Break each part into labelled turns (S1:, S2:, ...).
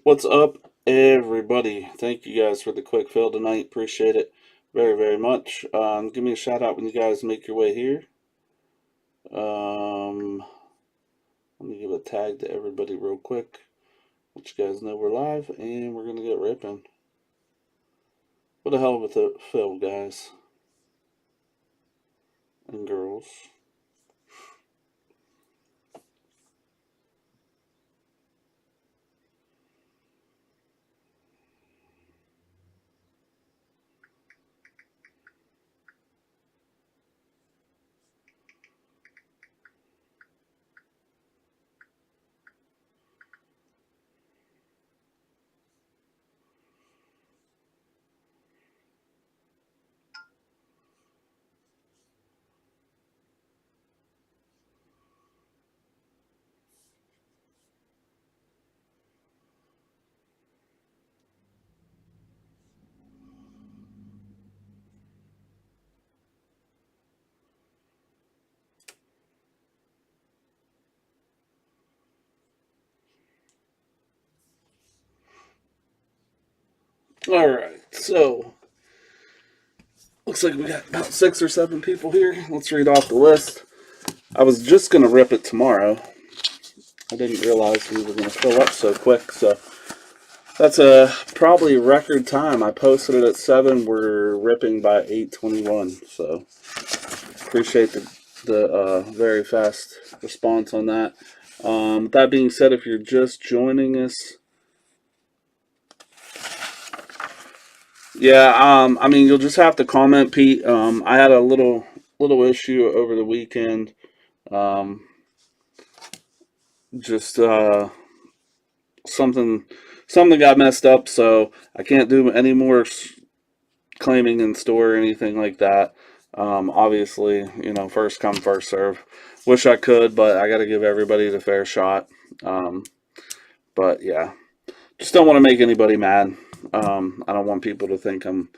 S1: What's up, everybody? Thank you guys for the quick fill tonight. Appreciate it very, very much. Give me a shout out when you guys make your way here. Um, Let me give a tag to everybody real quick. Let you guys know we're live and we're gonna get ripping. What a hell of a fill, guys and girls. All right, so looks like we got about 6 or 7 people here. Let's read off the list. I was just gonna rip it tomorrow. I didn't realize we were gonna fill up so quick, so that's a probably record time. I posted it at 7. We're ripping by 8:21. So appreciate the very fast response on that. That being said, if you're just joining us, yeah, I mean you'll just have to comment, Pete. I had a little issue over the weekend. Um, just something something got messed up, so I can't do any more claiming in store or anything like that. Obviously, first come, first serve. Wish I could, but I got to give everybody the fair shot. Um, but yeah, just don't want to make anybody mad. I don't want people to think I'm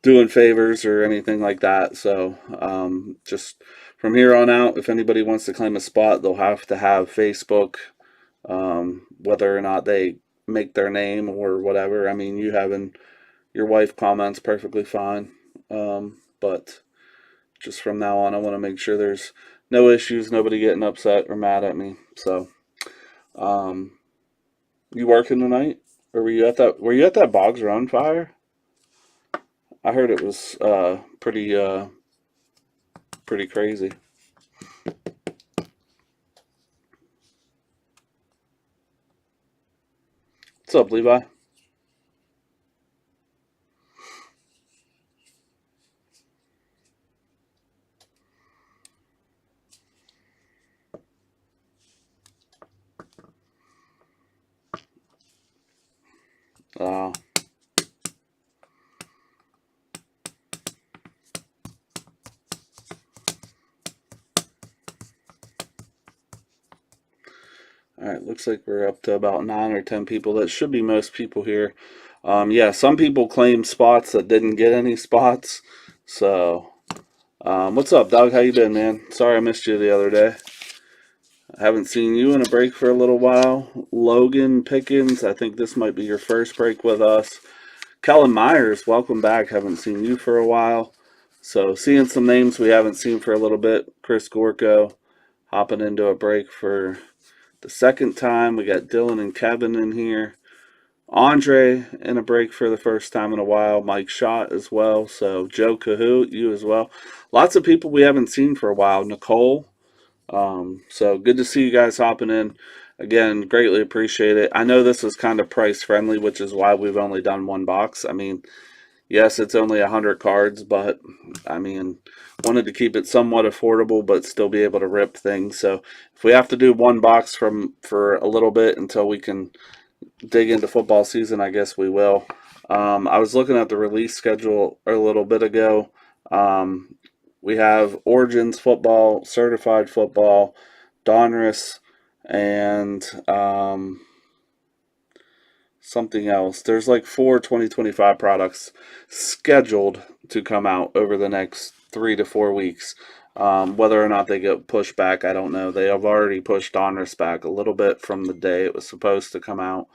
S1: doing favors or anything like that. So just from here on out, if anybody wants to claim a spot, they'll have to have Facebook, whether or not they make their name or whatever. I mean, you having your wife comments perfectly fine. But just from now on, I want to make sure there's no issues, nobody getting upset or mad at me. So, um, you working tonight, or Were you at that Boggs Run fire? I heard it was pretty crazy. What's up, Levi? Uh, all right, looks like we're up to about 9 or 10 people. That should be most people here. Yeah, some people claim spots that didn't get any spots. So, what's up, Doug? How you been, man? Sorry I missed you the other day. I haven't seen you in a break for a little while. Logan Pickens, I think this might be your first break with us. Kellen Myers, welcome back. Haven't seen you for a while. So seeing some names we haven't seen for a little bit. Chris Gorko hopping into a break for the second time. We got Dylan and Kevin in here. Andre in a break for the first time in a while. Mike Schott as well. So Joe Cahoot, you as well. Lots of people we haven't seen for a while. Nicole. So good to see you guys hopping in. Again, greatly appreciate it. I know this is kind of price friendly, which is why we've only done one box. I mean, yes, it's only 100 cards, but I mean, wanted to keep it somewhat affordable, but still be able to rip things. So if we have to do one box for a little bit until we can dig into football season, I guess we will. I was looking at the release schedule a little bit ago. Um, we have Origins football, certified football, Donruss, and something else. There's like 4 2025 products scheduled to come out over the next 3 to 4 weeks. Whether or not they get pushed back, I don't know. They have already pushed Donruss back a little bit from the day it was supposed to come out.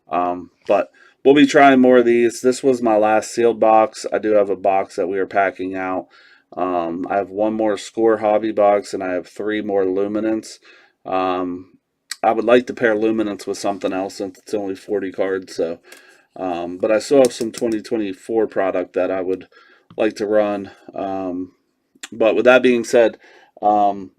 S1: But we'll be trying more of these. This was my last sealed box. I do have a box that we are packing out. I have one more Score Hobby box, and I have 3 more Luminance. I would like to pair Luminance with something else since it's only 40 cards. So, but I still have some 2024 product that I would like to run. But with that being said, I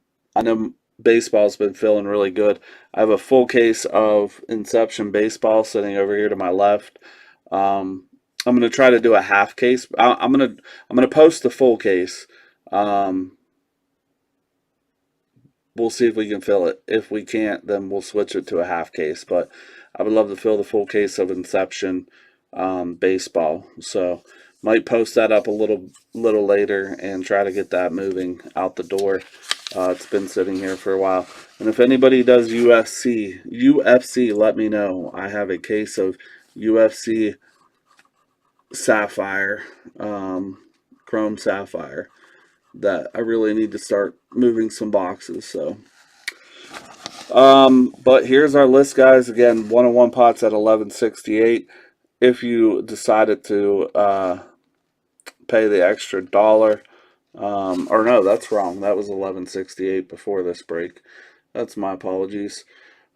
S1: know baseball's been feeling really good. I have a full case of Inception baseball sitting over here to my left. I'm gonna try to do a half case. I'm gonna post the full case. Um, we'll see if we can fill it. If we can't, then we'll switch it to a half case. But I would love to fill the full case of Inception baseball. So might post that up a little later and try to get that moving out the door. It's been sitting here for a while. And if anybody does UFC, let me know. I have a case of UFC Sapphire, Chrome Sapphire, that I really need to start moving some boxes. So, but here's our list, guys. Again, 101 pots at 1168. If you decided to pay the extra $1, or no, that's wrong. That was 1168 before this break. That's my apologies.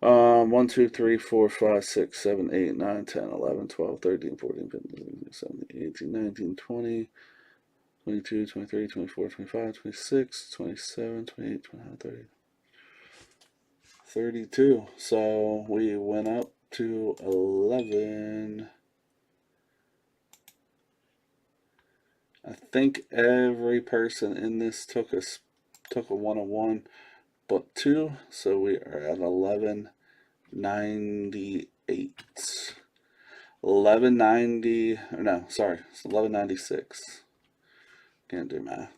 S1: 1, 2, 3, 4, 5, 6, 7, 8, 9, 10, 11, 12, 13, 14, 15, 16, 17, 18, 19, 20, 22, 23, 24, 25, 26, 27, 28, 29, 30, 32. So we went up to 11. I think every person in this took a 101, but 2. So we are at 1198. 1190. No, sorry, it's 1196. Can't do math.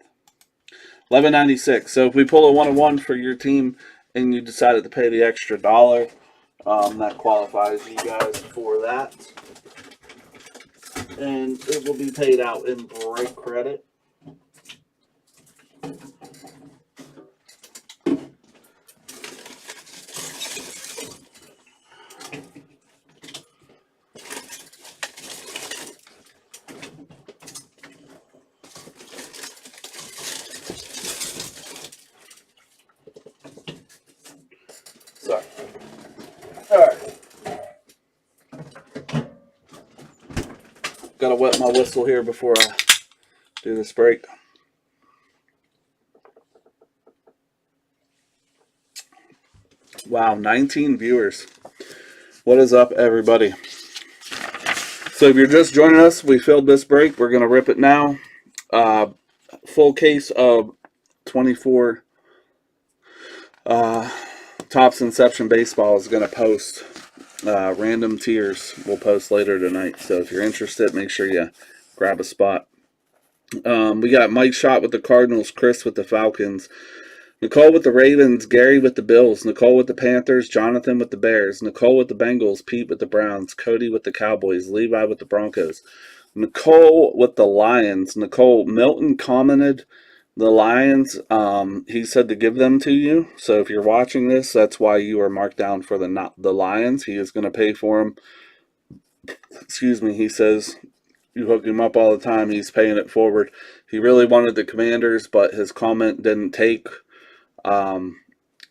S1: 1196. So if we pull a 101 for your team and you decided to pay the extra $1, that qualifies you guys for that. And it will be paid out in break credit. Sorry. All right. Gotta wet my whistle here before I do this break. Wow, 19 viewers. What is up, everybody? So if you're just joining us, we filled this break. We're going to rip it now. Full case of 24 Topps Inception Baseball is going to post. Random tiers will post later tonight. So if you're interested, make sure you grab a spot. We got Mike Schott with the Cardinals, Chris with the Falcons, Nicole with the Ravens, Gary with the Bills, Nicole with the Panthers, Jonathan with the Bears, Nicole with the Bengals, Pete with the Browns, Cody with the Cowboys, Levi with the Broncos, Nicole with the Lions. Milton commented the Lions. He said to give them to you. So if you're watching this, that's why you are marked down for the Lions. He is going to pay for them. Excuse me. He says you hook him up all the time. He's paying it forward. He really wanted the Commanders, but his comment didn't take.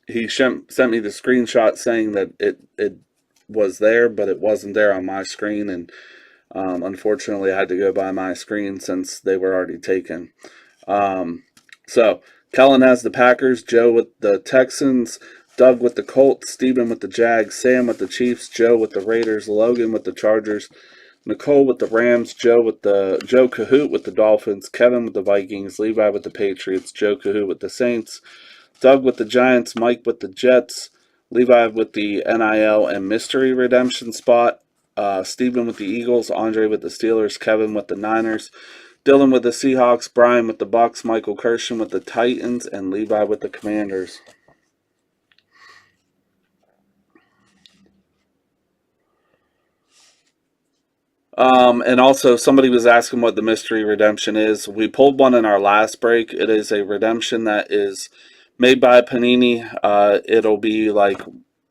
S1: He sent me the screenshot saying that it was there, but it wasn't there on my screen, and unfortunately I had to go by my screen since they were already taken. So Kellen has the Packers, Joe with the Texans, Doug with the Colts, Steven with the Jags, Sam with the Chiefs, Joe with the Raiders, Logan with the Chargers, Nicole with the Rams, Joe Cahoot with the Dolphins, Kevin with the Vikings, Levi with the Patriots, Joe Cahoot with the Saints, Doug with the Giants, Mike with the Jets, Levi with the NIL and Mystery Redemption spot, Stephen with the Eagles, Andre with the Steelers, Kevin with the Niners, Dylan with the Seahawks, Brian with the Bucks, Michael Kirshen with the Titans, and Levi with the Commanders. And also, somebody was asking what the Mystery Redemption is. We pulled one in our last break. It is a redemption that is made by Panini. It'll be like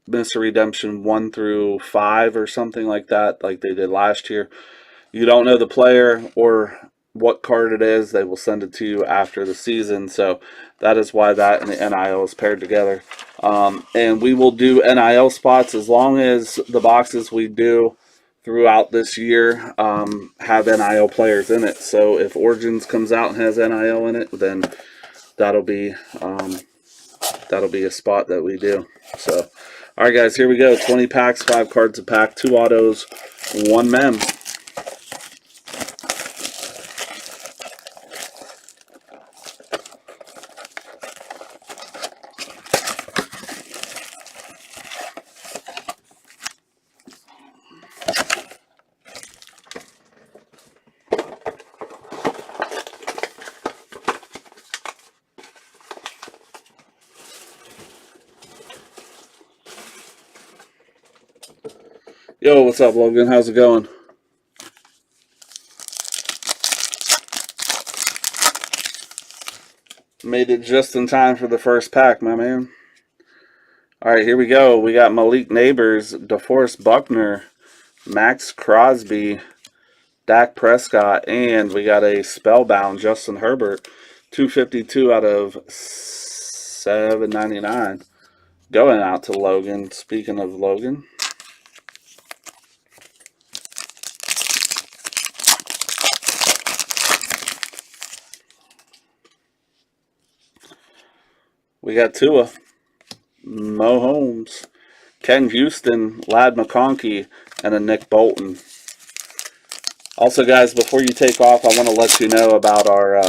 S1: Mr. Redemption 1 through 5 or something like that, like they did last year. You don't know the player or what card it is, they will send it to you after the season. So that is why that and the NIL is paired together. And we will do NIL spots as long as the boxes we do throughout this year have NIL players in it. So if Origins comes out and has NIL in it, then that'll be a spot that we do. So, all right, guys, here we go. 20 packs, 5 cards a pack, 2 autos, 1 mem. Yo, what's up, Logan? How's it going? Made it just in time for the first pack, my man. All right, here we go. We got Malik Neighbors, DeForest Buckner, Max Crosby, Dak Prescott, and we got a Spellbound Justin Herbert, 252 out of 799. Going out to Logan. Speaking of Logan. We got Tua, Mo Holmes, Ken Houston, Lad McConkey, and a Nick Bolton. Also, guys, before you take off, I want to let you know about our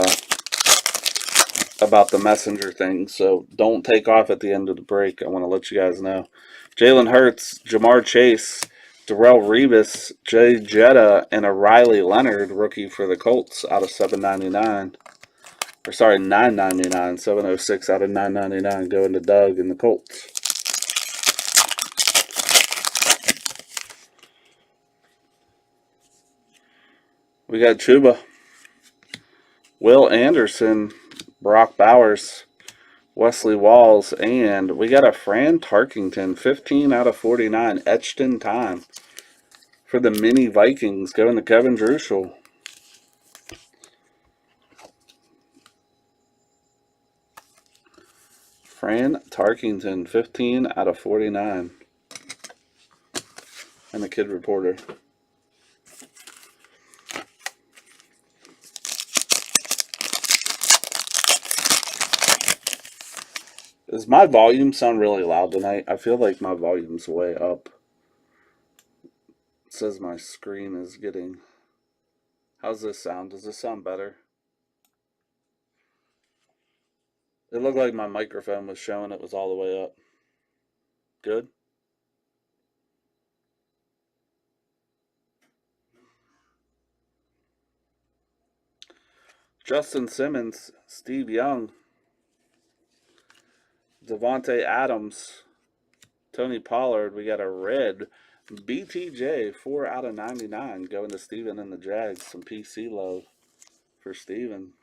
S1: about the messenger thing. So don't take off at the end of the break. I want to let you guys know. Jalen Hurts, Jamar Chase, Darrelle Revis, Jay Jetta, and a Riley Leonard rookie for the Colts out of $7.99. Or sorry, $9.99. $7.06 out of $9.99 going to Doug and the Colts. We got Chuba, Will Anderson, Brock Bowers, Wesley Walls, and we got a Fran Tarkington, 15 out of 49, etched in time for the mini Vikings going to Kevin Druschel. Fran Tarkington, 15 out of 49. And the Kid Reporter. Does my volume sound really loud tonight? I feel like my volume's way up. It says my screen is getting... How's this sound? Does this sound better? It looked like my microphone was showing it was all the way up. Good? Justin Simmons, Steve Young, Devontae Adams, Tony Pollard. We got a red BTJ, 4 out of 99, going to Steven and the Jags. Some PC love for Steven.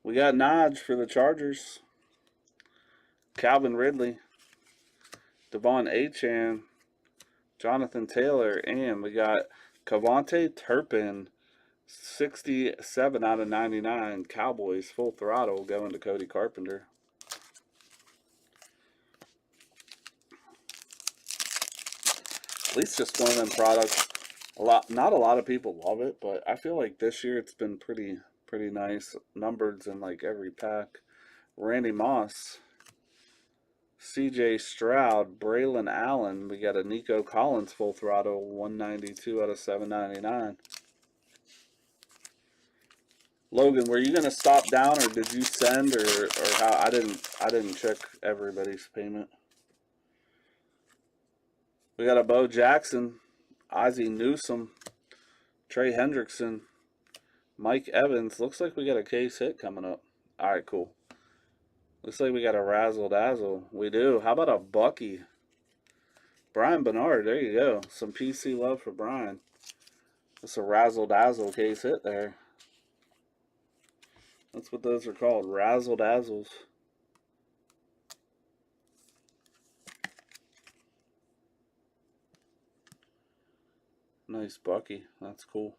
S1: We got Naj for the Chargers. Calvin Ridley, Devon Achane, Jonathan Taylor, and we got Cavante Turpin, 67 out of 99, Cowboys, full throttle, going to Cody Carpenter. At least just one of them products. Not a lot of people love it, but I feel like this year it's been pretty nice. Numbered in like every pack. Randy Moss, CJ Stroud, Braylon Allen. We got a Nico Collins full throttle, 192 out of 799. Logan, were you gonna stop down, or did you send, or how? I didn't check everybody's payment. We got a Bo Jackson, Ozzie Newsome, Trey Hendrickson, Mike Evans. Looks like we got a case hit coming up. All right, cool. Looks like we got a razzle dazzle. We do. How about a Bucky? Brian Bernard, there you go. Some PC love for Brian. That's a razzle-dazzle case hit there. That's what those are called, razzle-dazzles. Nice Bucky. That's cool.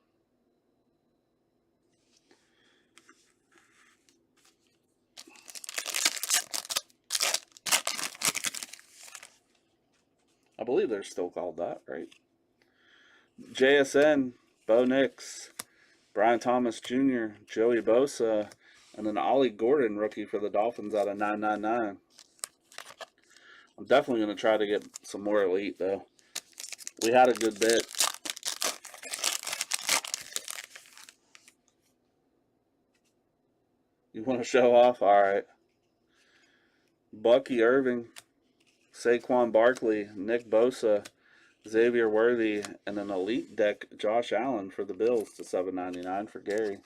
S1: I believe they're still called that, right? JSN, Bo Nix, Brian Thomas Jr., Joey Bosa, and then Ollie Gordon, rookie for the Dolphins out of 999. I'm definitely going to try to get some more elite, though. We had a good bit. You want to show off? All right. Bucky Irving, Saquon Barkley, Nick Bosa, Xavier Worthy, and an elite deck, Josh Allen for the Bills to $7.99 for Gary.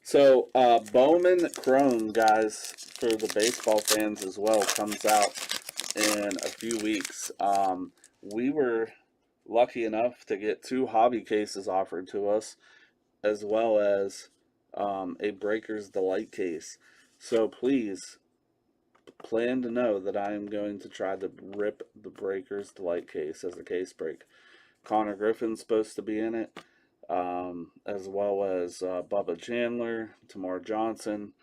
S1: So Bowman Chrome, guys, for the baseball fans as well, comes out in a few weeks. We were lucky enough to get 2 hobby cases offered to us, as well as a Breaker's Delight case. So please plan to know that I am going to try to rip the Breaker's Delight case as a case break. Connor Griffin's supposed to be in it, as well as Bubba Chandler, Tamar Johnson.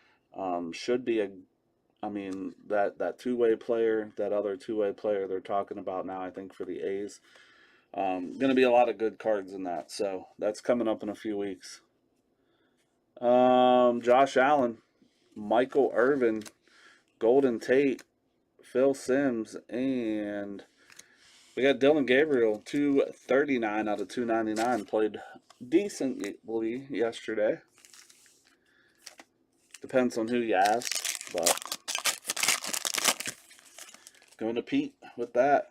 S1: Should be that two-way player, that other two-way player they're talking about now, I think, for the A's. Going to be a lot of good cards in that, so that's coming up in a few weeks. Josh Allen, Michael Irvin, Golden Tate, Phil Simms, and we got Dylan Gabriel, 239 out of 299. Played decently yesterday. Depends on who you ask, but going to Pete with that.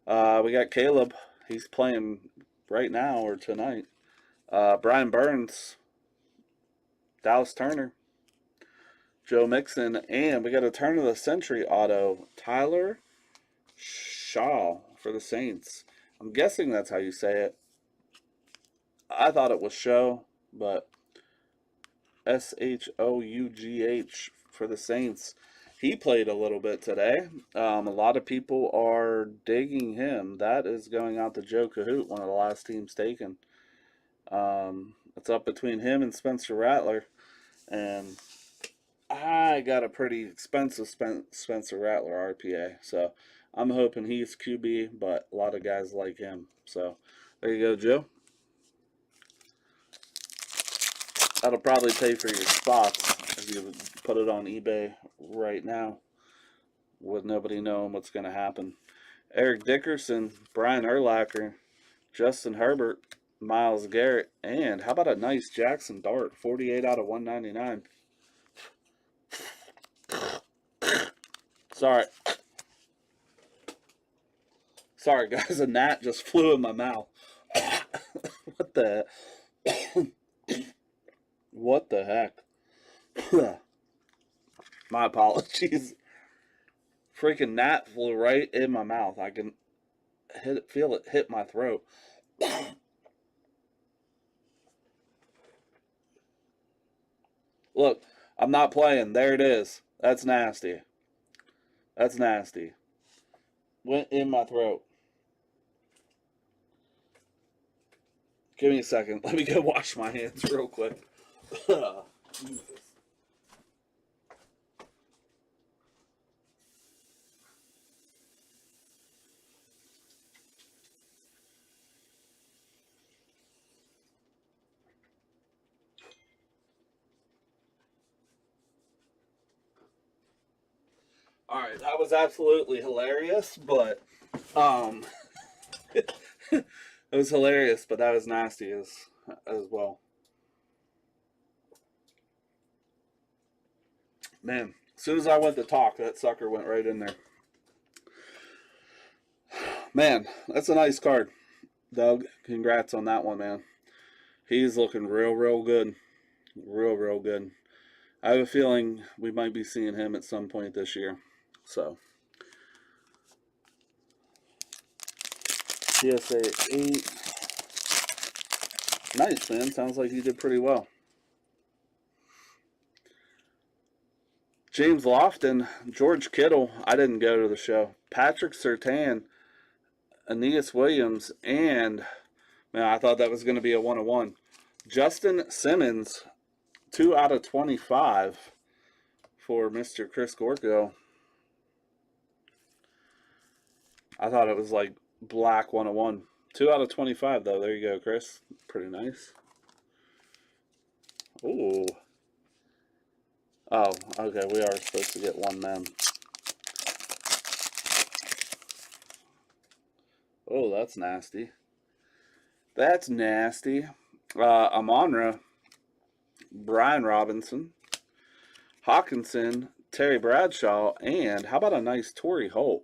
S1: We got Caleb. He's playing right now or tonight. Brian Burns, Dallas Turner, Joe Mixon, and we got a turn of the century auto, Tyler Shaw for the Saints. I'm guessing that's how you say it. I thought it was Show, but Shough for the Saints. He played a little bit today. A lot of people are digging him. That is going out to Joe Cahoot, one of the last teams taken. It's up between him and Spencer Rattler. And I got a pretty expensive Spencer Rattler RPA. So I'm hoping he's QB, but a lot of guys like him. So there you go, Joe. That'll probably pay for your spots if you put it on eBay right now with nobody knowing what's going to happen. Eric Dickerson, Brian Urlacher, Justin Herbert, Myles Garrett, and how about a nice Jackson Dart, 48 out of 199. Sorry, guys, a gnat just flew in my mouth. What the... What the heck? My apologies. Freaking gnat flew right in my mouth. I can feel it hit my throat. Look, I'm not playing. There it is. That's nasty. That's nasty. Went in my throat. Give me a second. Let me go wash my hands real quick. Jesus. All right, that was absolutely hilarious, but it was hilarious, but that was nasty as well. Man, as soon as I went to talk, that sucker went right in there. Man, that's a nice card. Doug, congrats on that one, man. He's looking real good. Real good. I have a feeling we might be seeing him at some point this year. So, PSA 8. Nice, man. Sounds like you did pretty well. James Lofton, George Kittle. I didn't go to the show. Patrick Surtain, Aeneas Williams, and man, I thought that was going to be a 1-1. Justin Simmons, 2 out of 25 for Mr. Chris Gorko. I thought it was like black 1-1. 2 out of 25, though. There you go, Chris. Pretty nice. Ooh. Oh, okay. We are supposed to get one mem. Oh, that's nasty. That's nasty. Amonra, Brian Robinson, Hawkinson, Terry Bradshaw, and how about a nice Torrey Holt?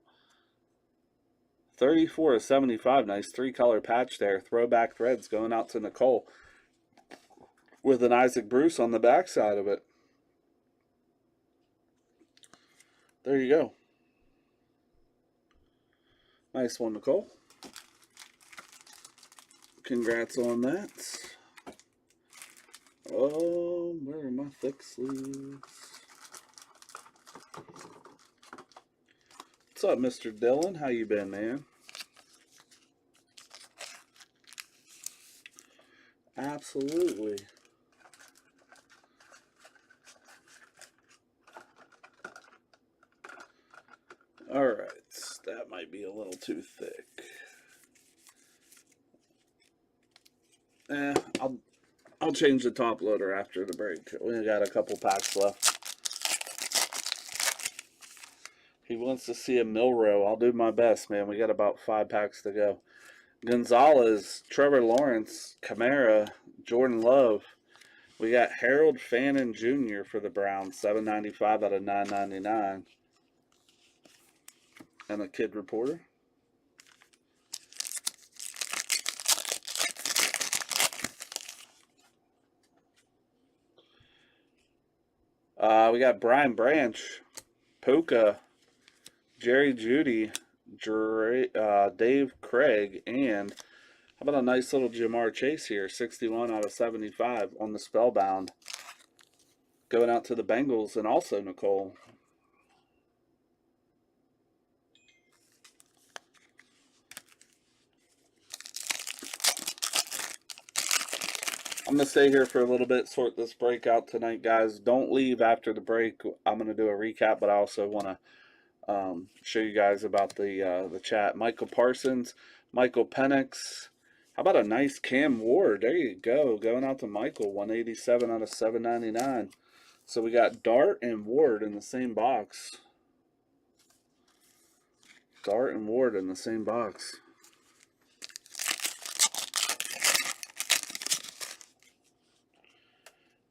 S1: 34 of 75. Nice 3-color patch there. Throwback threads going out to Nicole with an Isaac Bruce on the backside of it. There you go. Nice one, Nicole. Congrats on that. Oh, where are my thick sleeves? What's up, Mr. Dillon? How you been, man? Absolutely. Alright, that might be a little too thick. I'll change the top loader after the break. We got a couple packs left. He wants to see a Milrow. I'll do my best, man. We got about 5 packs to go. Gonzalez, Trevor Lawrence, Kamara, Jordan Love. We got Harold Fannin Jr. for the Browns, $7.95 out of $9.99. And a kid reporter. We got Brian Branch, Puka, Jerry Jeudy, Dave Craig, and how about a nice little Jamar Chase here, 61 out of 75 on the Spellbound. Going out to the Bengals and also Nicole. I'm going to stay here for a little bit, sort this break out tonight, guys. Don't leave after the break. I'm going to do a recap, but I also want to show you guys about the chat. Michael Parsons, Michael Penix. How about a nice Cam Ward? There you go. Going out to Michael, 187 out of 799. So we got Dart and Ward in the same box. Dart and Ward in the same box.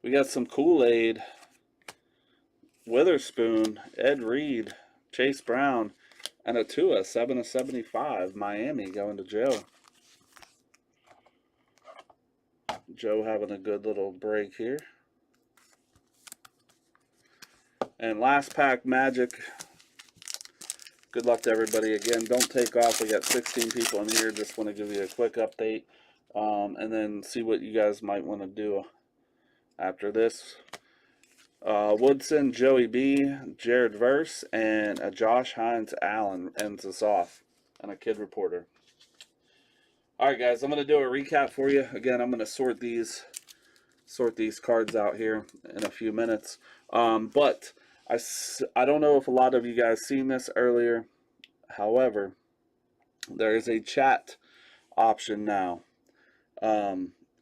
S1: We got some Kool-Aid, Witherspoon, Ed Reed, Chase Brown, and a Tua, 7 of 75. Miami going to Joe. Joe having a good little break here. And last pack, Magic. Good luck to everybody. Again, don't take off. We got 16 people in here. Just want to give you a quick update. And then see what you guys might want to do after this. Woodson, Joey B, Jared Verse, and a Josh Hines Allen ends us off. And a kid reporter. Alright guys, I'm going to do a recap for you. Again, I'm going to sort these cards out here in a few minutes. But I don't know if a lot of you guys seen this earlier. However, there is a chat option now.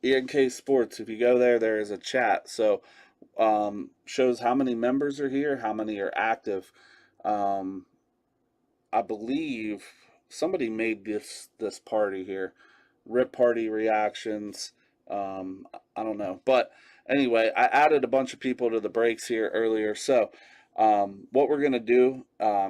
S1: ENK Sports, if you go there, there is a chat. So, shows how many members are here, how many are active. I believe somebody made this party here. Rip Party reactions. I don't know. But anyway, I added a bunch of people to the breaks here earlier. So, what we're going to do,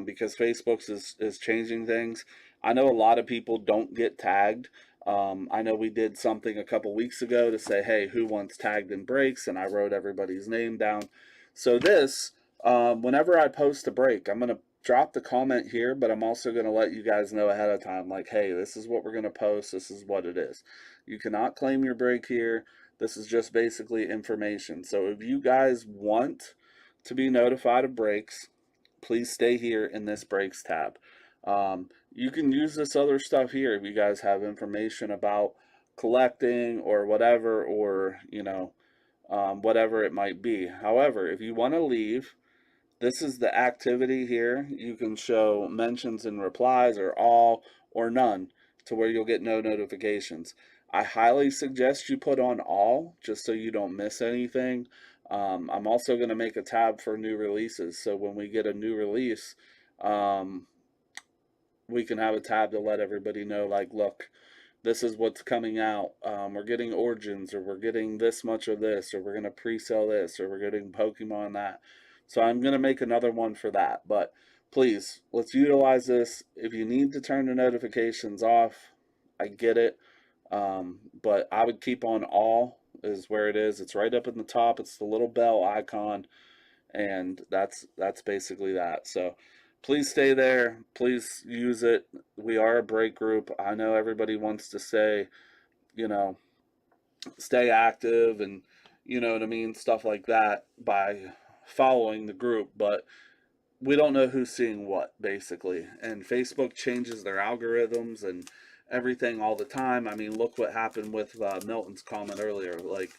S1: because Facebook is changing things, I know a lot of people don't get tagged. I know we did something a couple weeks ago to say, hey, who wants tagged in breaks? And I wrote everybody's name down. So this, whenever I post a break, I'm going to drop the comment here, but I'm also going to let you guys know ahead of time, like, hey, this is what we're going to post. This is what it is. You cannot claim your break here. This is just basically information. So if you guys want to be notified of breaks, please stay here in this breaks tab. You can use this other stuff here if you guys have information about collecting or whatever, or, you know, whatever it might be. However, if you want to leave, this is the activity here. You can show mentions and replies, or all, or none, to where you'll get no notifications. I highly suggest you put on all, just so you don't miss anything. I'm also going to make a tab for new releases, so when we get a new release, we can have a tab to let everybody know, like, look, this is what's coming out. We're getting Origins, or we're getting this much of this, or we're going to pre-sell this, or we're getting Pokemon that. So I'm going to make another one for that. But please, let's utilize this. If you need to turn the notifications off, I get it. But I would keep on all, is where it is. It's right up in the top. It's the little bell icon, and that's basically that. So please stay there. Please use it. We are a break group. I know everybody wants to say, you know, stay active, and you know what I mean, stuff like that, by following the group, but we don't know who's seeing what, basically. And Facebook changes their algorithms and everything all the time. I mean, look what happened with Milton's comment earlier. Like,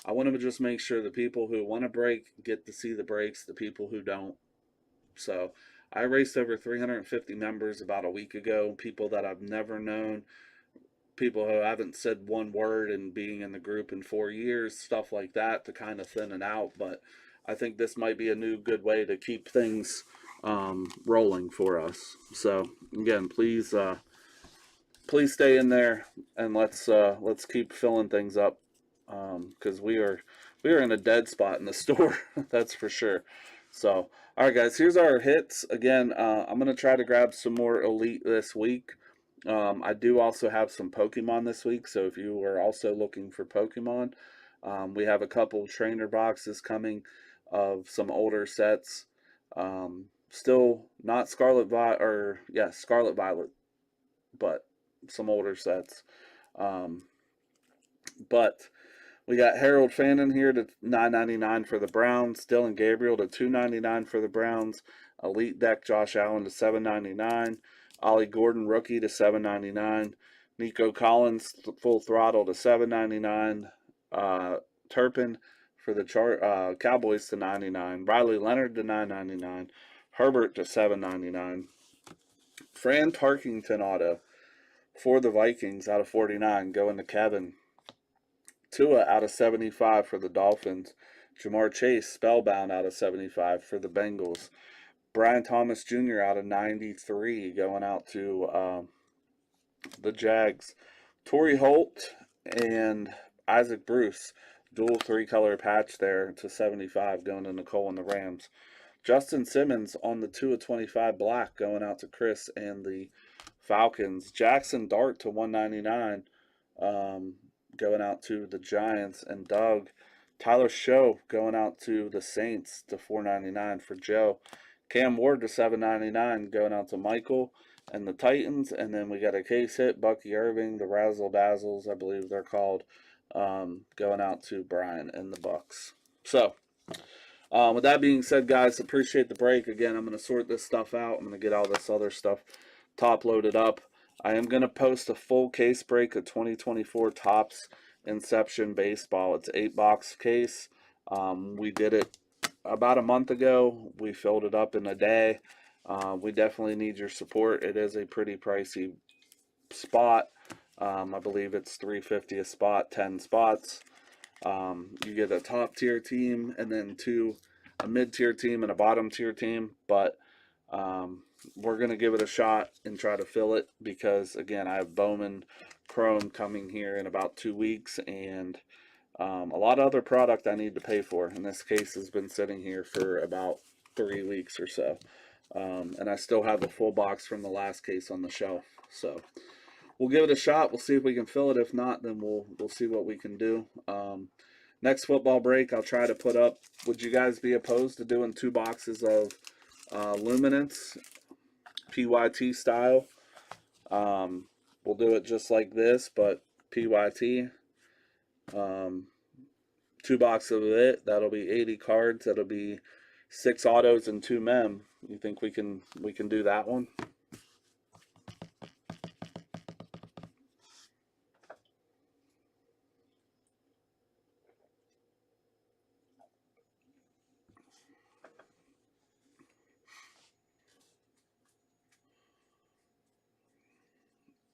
S1: I want to just make sure the people who want to break get to see the breaks, the people who don't. So I raced over 350 members about a week ago, people that I've never known, people who haven't said one word, and being in the group in 4 years, stuff like that, to kind of thin it out. But I think this might be a new good way to keep things rolling for us. So again, please please stay in there, and let's keep filling things up, because we are in a dead spot in the store. That's for sure. So all right, guys, here's our hits again. I'm gonna try to grab some more Elite this week. I do also have some Pokemon this week, so if you are also looking for Pokemon, we have a couple trainer boxes coming of some older sets. Still not Scarlet Violet, or yeah, Scarlet Violet, but some older sets. But we got Harold Fannin here to $9.99 for the Browns. Dylan Gabriel to $2.99 for the Browns. Elite Deck Josh Allen to $7.99. Ollie Gordon rookie to $7.99. Nico Collins full throttle to $7.99. Turpin for the Cowboys to $9.99. Riley Leonard to $9.99. Herbert to $7.99. Fran Tarkington auto for the Vikings out of 49 going to Kevin. Tua out of 75 for the Dolphins. Jamar Chase spellbound out of 75 for the Bengals. Brian Thomas Jr. out of 93 going out to the Jags. Torrey Holt and Isaac Bruce, dual three-color patch there to 75 going to Nicole and the Rams. Justin Simmons on the 2 of 25 black going out to Chris and the Falcons. Jackson Dart to 199 going out to the Giants and Doug. Tyler Show going out to the Saints to 499 for Joe. Cam Ward to 799 going out to Michael and the Titans. And then we got a case hit, Bucky Irving, the Razzle Dazzles, I believe they're called, going out to Brian and the Bucks. So with that being said, guys, appreciate the break. Again, I'm going to sort this stuff out. I'm going to get all this other stuff top loaded up. I am going to post a full case break of 2024 Topps Inception Baseball. It's 8-box case. We did it about a month ago. We filled it up in a day. We definitely need your support. It is a pretty pricey spot. I believe it's $350 a spot, 10 spots. You get a top tier team, and then a mid tier team and a bottom tier team. But we're going to give it a shot and try to fill it, because again, I have Bowman Chrome coming here in about 2 weeks, and a lot of other product I need to pay for. And this case has been sitting here for about 3 weeks or so, and I still have the full box from the last case on the shelf. So we'll give it a shot. We'll see if we can fill it. If not, then we'll see what we can do. Next football break, I'll try to put up. Would you guys be opposed to doing 2 boxes of Luminance PYT style. We'll do it just like this, but PYT. 2 boxes of it. That'll be 80 cards. That'll be 6 autos and 2 mem. You think we can do that one?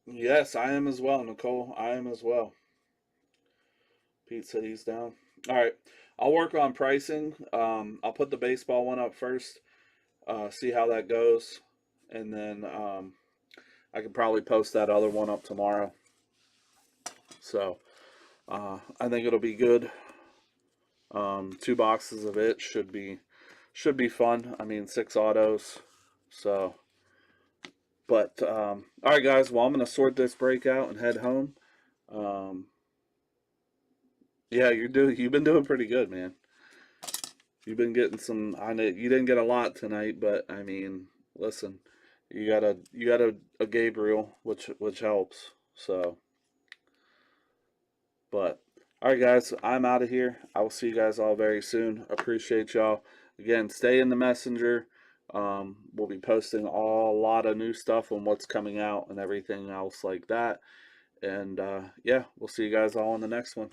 S1: Yes, I am as well, Nicole. I am as well. Pete said he's down. All right. I'll work on pricing. I'll put the baseball one up first, see how that goes. And then I could probably post that other one up tomorrow. So I think it'll be good. 2 boxes of it should be fun. I mean, 6 autos. So, but all right, guys. Well, I'm gonna sort this break out and head home. Yeah, you've been doing pretty good, man. You've been getting some. I know you didn't get a lot tonight, but I mean, listen, you got a Gabriel, which helps. So, but all right, guys, I'm out of here. I will see you guys all very soon. Appreciate y'all. Again, stay in the messenger. We'll be posting a lot of new stuff on what's coming out and everything else like that. And yeah, we'll see you guys all in the next one.